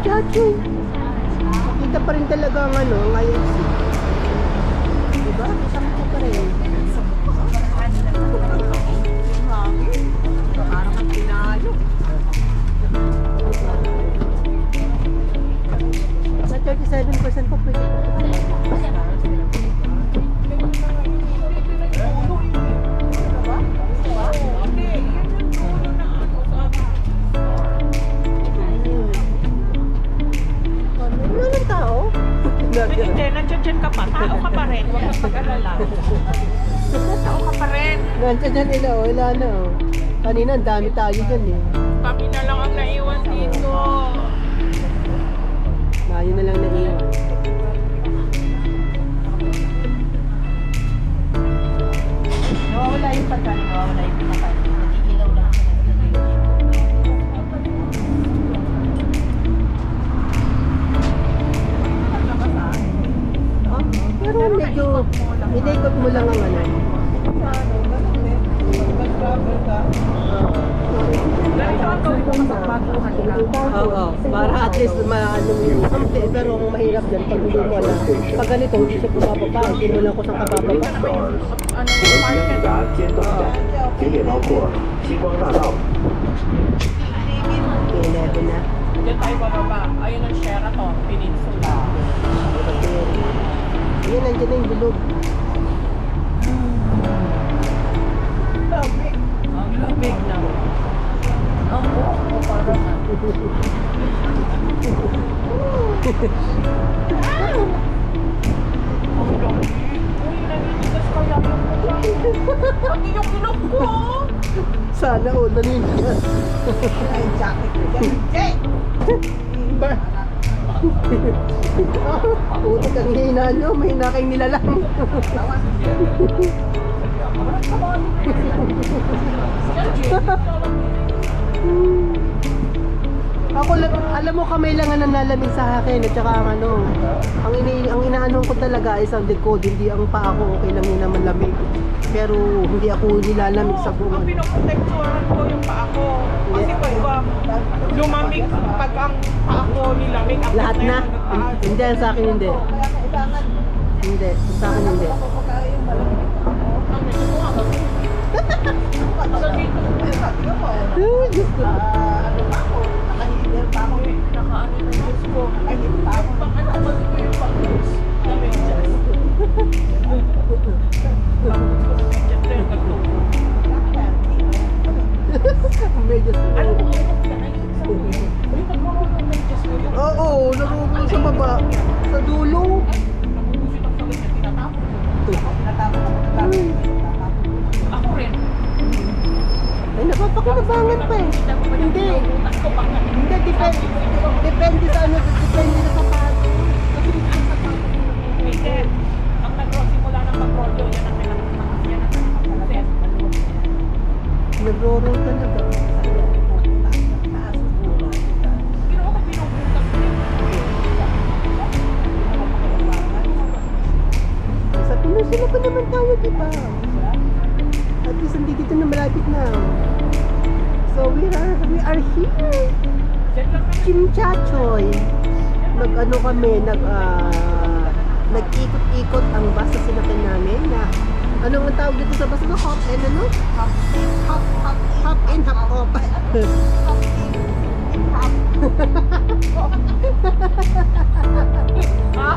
Chachoy. Makita pa rin talaga ang ano, ang IFC. Diba? Sampo pa rin. Parang ang pinalo. Sa 37% pa pwede. Hindi, nandiyan ka pa. Tao ka pa rin. Huwag kang mag-alala. Tao ka pa rin. Nandiyan dyan nila, wala na oh. Kanina, ang dami tayo dyan eh. Kami na lang ang naiwan dito. Tayo na lang naiwan. Nawawala yung pagkain, nawawala yung pinakain. Nagigilaw lang siya. Pero medyo, inikot mo lang ang ano. Ganito ang gawin mo kapag baguhan ka. Oo, para at least maano mo yung kampi. Pero ang mahirap dyan, pag hindi mo alam. Pag ganito, hindi siya bumababa. Hindi mo lang kung saan kabababa. Ano yung market? 尖东站，景点包括星光大道、 Okay, 11 na. Diyan tayo bababa. Ayun ang Sheraton Peninsula. Ayun, nandiyan na yung bilog. Ang lamig na. Ang buko parang ang lamig. Uy, naninigas kaya yung mukha. Pati yung ilong ko. Sana all naninigas. Ay, jacket ko dyan. Jay! Putik ang hina nyo, may hina kayong nilalang. Ako lang, alam mo kamay lang ang nalalamig sa akin at saka ang ano, ang inaano ko talaga is ang likod, hindi ang paa ko, okay lang yun naman lamig. Pero hindi ako nilalamig sa Ang buwan. pinoprotektuhan ko yung paa ko. Kasi pag lumamig, pag ang paa ko nilamig, ang Lahat na? Hindi, sa akin hindi. Kaya kailangan, Hindi, sa akin hindi. kapag yung malamig. Ang gusto ko nga. Sabi ko po, Ay, Diyos ko. ano pa ako, nakahilir pa ako. Nakaano ng Diyos ko. Nakahilir pa ako. Pag ano, pag ko yung pag-Diyos. Lamig dyan. Dyan tayo nagtulog. Medyo Alam mo, yung pag-marunong ng Diyos ko yun. Oo, narunong sa baba. Sa dulo. Nabubusit ang sakit na tinatapon. Natapos ako ng gamit. Ako rin. Ay, napapakinabangan pa eh. Hindi. Utas ko pa nga. Hindi, depende sa ano, depende sa sapato. Kasi dito sa sapato. Hindi. Ang nagsimula ng mag-rodeo, yan ang pinag-set. Nagro-roll talaga. Pero ako pinubutas ko yun. Sa Pinas, sila pa naman tayo, di ba? At least hindi dito na malapit na. So we are here. Diyan lang kami. Chimchachoy. Nag-ano kami, nag-ikot-ikot ang bus na sinakyan namin na ano ang tawag dito sa bus na hop and ano? Hop in, hop off. Ha?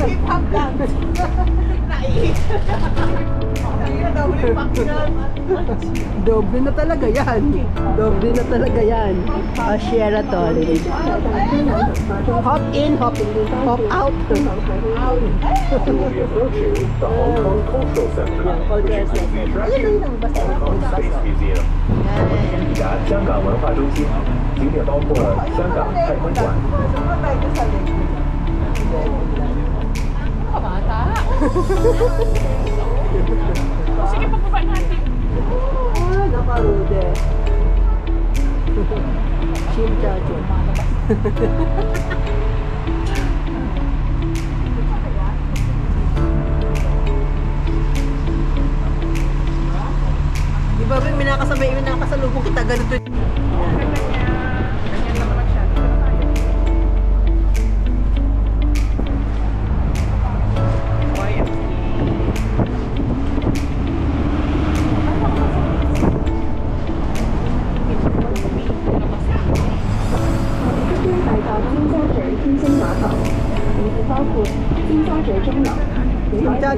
Hip-hop dance. Naiit. Ang ina daw ulit pakinggan. Doble na talaga yan. Doble na talaga yan. Sheraton. Hop in, hop out. We will be approaching the Hong Kong Cultural Center, which includes the attraction Hong Kong Space Museum. 抵达香港文化中心，景点包括香港太空馆。 Kabata. Sige, pagbaba natin. Ah, nakarude. Chimchachoy. Di ba rin, may nakasalubong kita ganito. Ganyan na naman siya. Dito na tayo.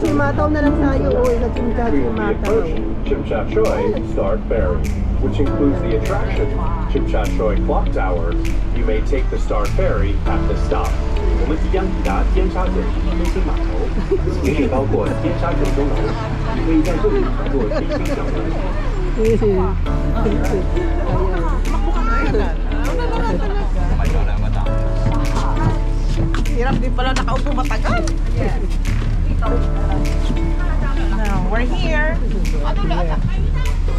Chimataw na lang tayo. Uy, sa We will be Chimataw. approaching Chimchachoy Star Ferry, which includes the attraction Chimchachoy Clock Tower. You may take the Star Ferry at the stop. 我们即将抵达尖沙咀飞机码头，行驶包括尖沙咀钟楼，你可以在这里乘坐飞机上车。 Hirap din pala nakaupo matagal. Now, we're here.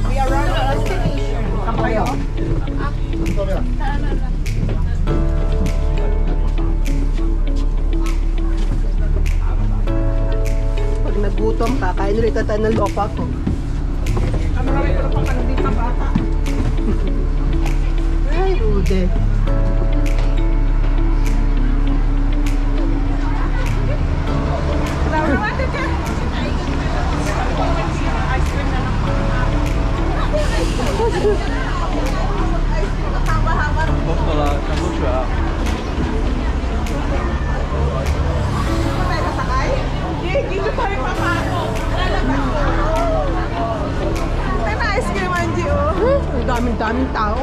We are on the destination. Saan kayo? Pag nagutom ka, kain ulit tayo ng lopa ko. Ano na rin pang ano dito ng bata? Ay, Rude. Ice cream na lang. Hindi, dito tayo papasok. Ay, na ice cream, Angie, oh. Ang daming tao.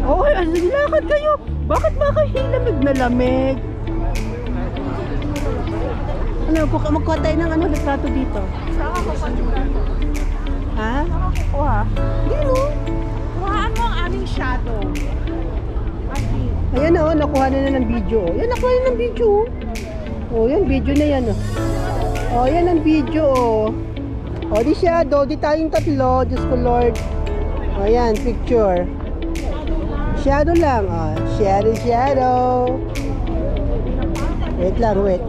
Oh, lakad kayo. Bakit ba kayo lamig na lamig? Ano, magkuha tayo ng ano, litrato dito. Saan ako pag-litrato? Ha? Kuha. Hindi no. Kuhaan mo ang aming shadow. Ayan oh, nakuha na ng video. Yan, nakuha na ng video. Oh, yan, video na yan oh. Oh, yan ang video oh. Oh, di shadow, di tayong tatlo. Diyos ko Lord. Oh, yan, picture. Shadow lang. Oh, shadow. Wait lang, wait.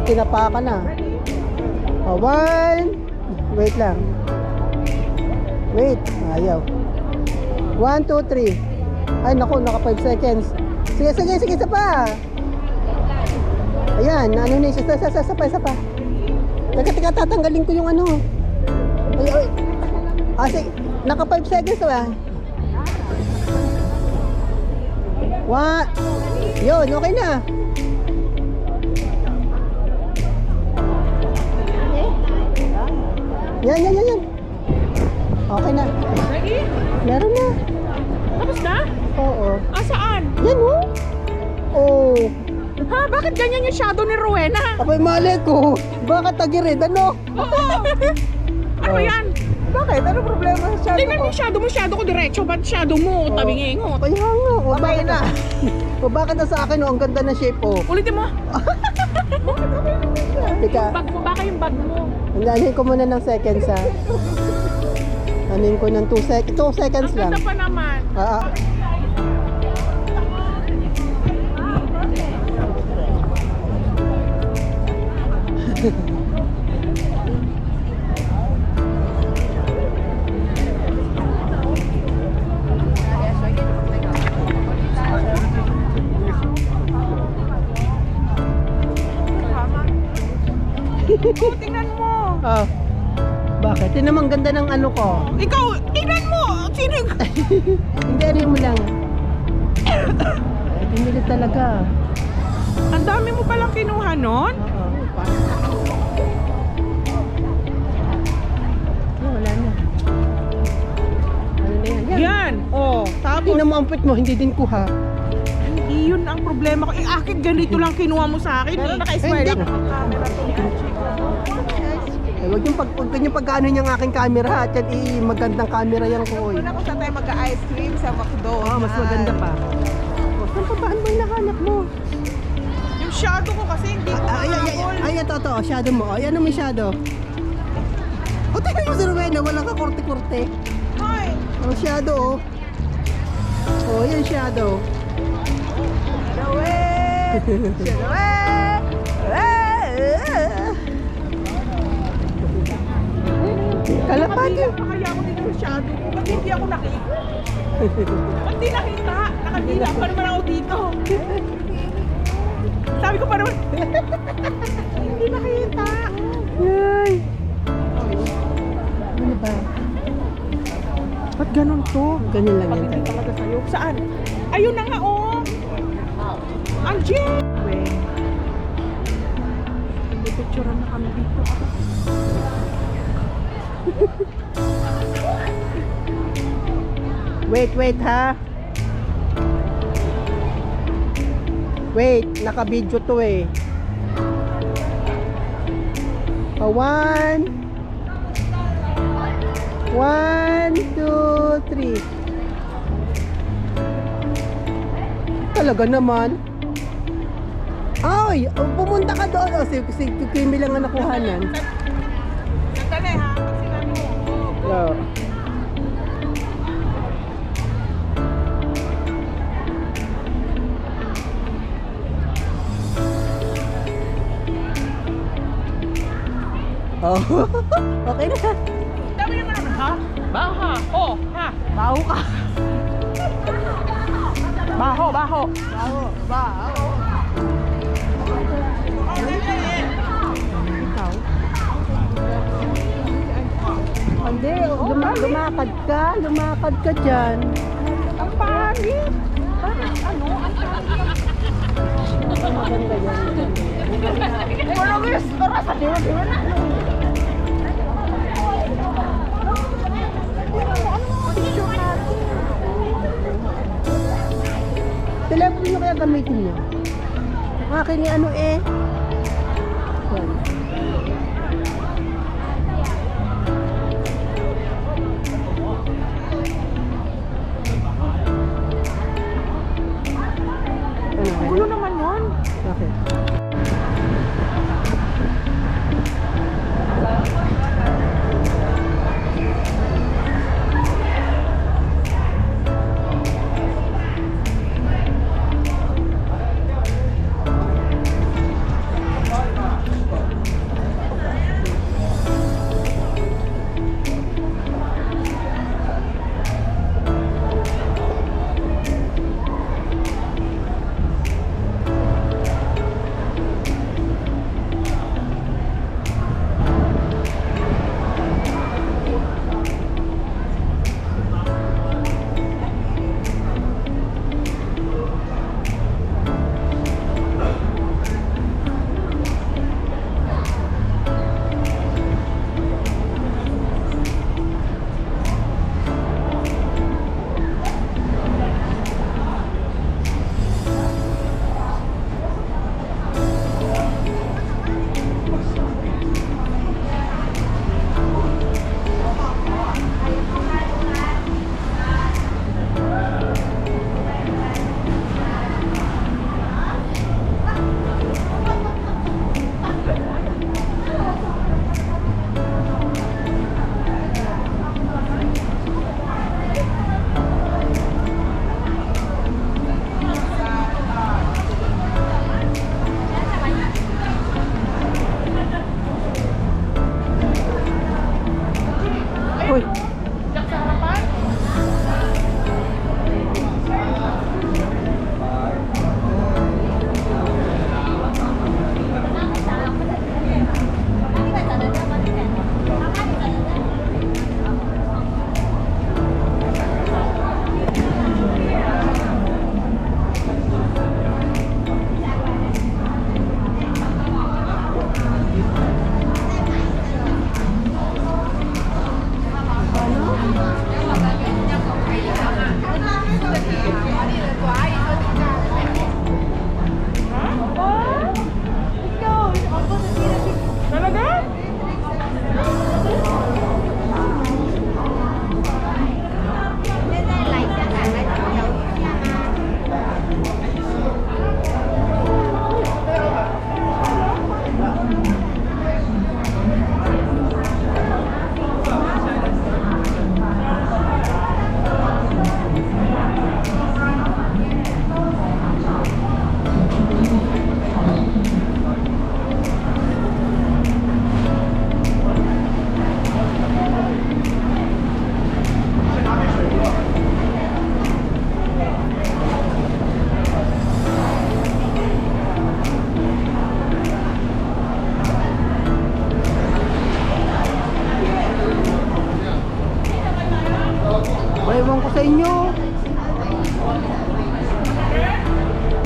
Tinapa ka na. Oh, one. Wait lang. Wait. Ayaw. 1, 2, 3. Ay, naku, naka 5 seconds. Sige, isa pa. Ayan, ano na, isa pa. Teka, tatanggalin ko yung ano. Ay. Ah, sige, naka 5 seconds ba? Yun, okay na. Yan. Okay na. Ready? Meron na. Tapos na? Oo. Saan? Yan oh. Oh. Ha? Bakit ganyan yung shadow ni Rowena? Abay, mali ko. Baka tagirid, ano? Oo. Ano yan? Bakit? Ano problema sa shadow Tingnan ko? mo yung shadow ko diretso. Ba't shadow mo? Tabingingot. Kaya nga. O, Babay bakit na. O, bakit na sa akin, oh? Ang ganda ng shape, oh. Ulitin mo. Teka, Bag mo. Baka yung bag mo. anuhin ko muna ng seconds, ha. Anuhin ko ng 2 seconds Ang lang. ganda pa naman. Ah. Oh, tingnan mo. Oh. Bakit? Yun naman ganda ng ano ko. Ikaw, tingnan mo! Sino yung... Hindi, ano mo lang. Ay, pinili talaga. Ang dami mo palang kinuha nun? Oo. Wala na. Ano na yan? Yan! Oh, tapos... Tingnan mo ang pit mo, hindi din kuha. Hindi yun ang problema ko. Akin ganito lang kinuha mo sa akin. Pero naka-smile Hindi. ako. Camera to ni Eh, wag yung pagkano niyang aking camera at yan magandang camera yan ko. Una ko sa tayo mag-ice cream sa McDo. Oh, mas maganda pa. Oh, saan pa ba mo yung nahanap mo? Yung shadow ko kasi hindi ko mahabol. Ay, ito, shadow mo. Ay, ano may shadow? O, tingnan mo si Rowena, wala ka korte-korte. Hoy! Ang shadow, oh. Oh, yan shadow. Kalapati. Kaya ako dito yung shadow ko. Ba't hindi ako nakita? Ba't di nakita? Nakadila pa naman ako dito. Sabi ko pa naman, hindi nakita. Ay. Ano ba? Ba't ganun to? Ganyan lang yan Pag hindi talaga. talaga sa'yo. Saan? Ayun na nga, oh! Angie! Wait. Pipicturean na kami dito. Wait ha. Wait, naka-video to eh. One, 1, 2, 3. Talaga naman. Ay, pumunta ka doon. Oh, si Kimi lang ang nakuha niyan. Sandali ha, pag sinabi mo. Oh. Oh. Okay na. Dami naman naman, ha? Baha. Oh, ha? Baho ka. Baho, baho. Baho. Ikaw? Hindi, lumakad ka dyan. Ang pangit. Parang ano? Ang pangit. Maganda yan. Pero gusto ka sa diwa na. Telepono nyo kaya gamitin nyo? Akin ni ano eh. Yan. Ano? Gulo naman yun. Okay.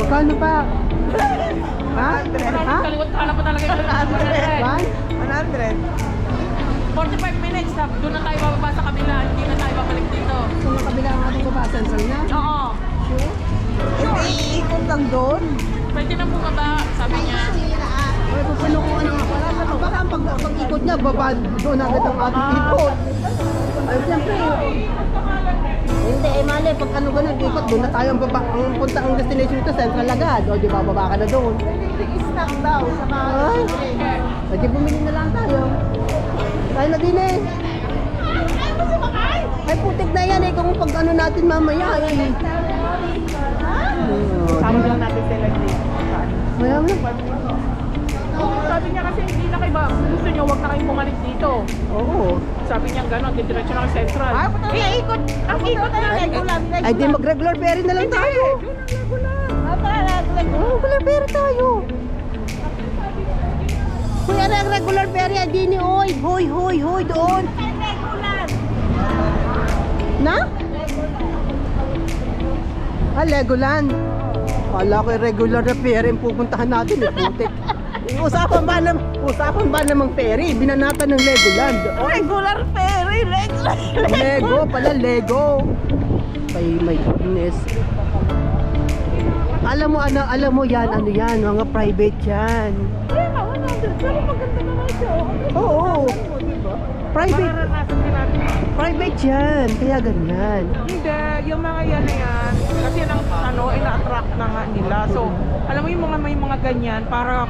Magkano pa? Ha? Ha? Kaliwat ka na pa talaga yung 1? 45 minutes, doon na tayo bababa sa kabila, hindi na tayo babalik dito. Kung ang kabila ang ating baba, central na. Oo. Hindi, iikot lang doon. Pwede na bumaba, sabi niya. Ay, kung ano kung ano. Baka ang pag-ikot niya, baba doon agad ang ating ikot. Ay, siyempre. Hindi, mali, pag ano ganun, ikot, doon na tayo ang baba. Ang punta ang destination nito, central agad. O, di ba, baba ka na doon. Stop daw sa Ay, pwede bumili na lang tayo. Tayo na din eh. Ay, putik na yan eh, kung pag ano natin mamaya eh. Sama lang natin sila dito. Maya mo. Sabi niya kasi hindi na kayo ba, gusto niyo wag na kayong bumalik dito. Oo. Sabi niya gano'n, diretso na kayo central. Ikot. Ang ikot na regular. Ay, di mag-regular ferry na lang tayo. Oo, regular ferry tayo. Kuya, regular ferry, hindi ni Oy. Hoy, doon. Na? Legoland. Kala ko yung regular na ferry yung pupuntahan natin eh, putik. Usapan ba namang ferry? Binanatan ng Legoland. Regular ferry, Lego pala, Lego. Ay, my goodness. Alam mo yan, ano yan, mga private yan. Pero maganda naman siya. Oo. Private, Mararanasan din natin. private yan. Kaya ganyan. Hindi, yung mga yan na yan, kasi ina-attract na nga nila. So, alam mo yung mga may mga ganyan, para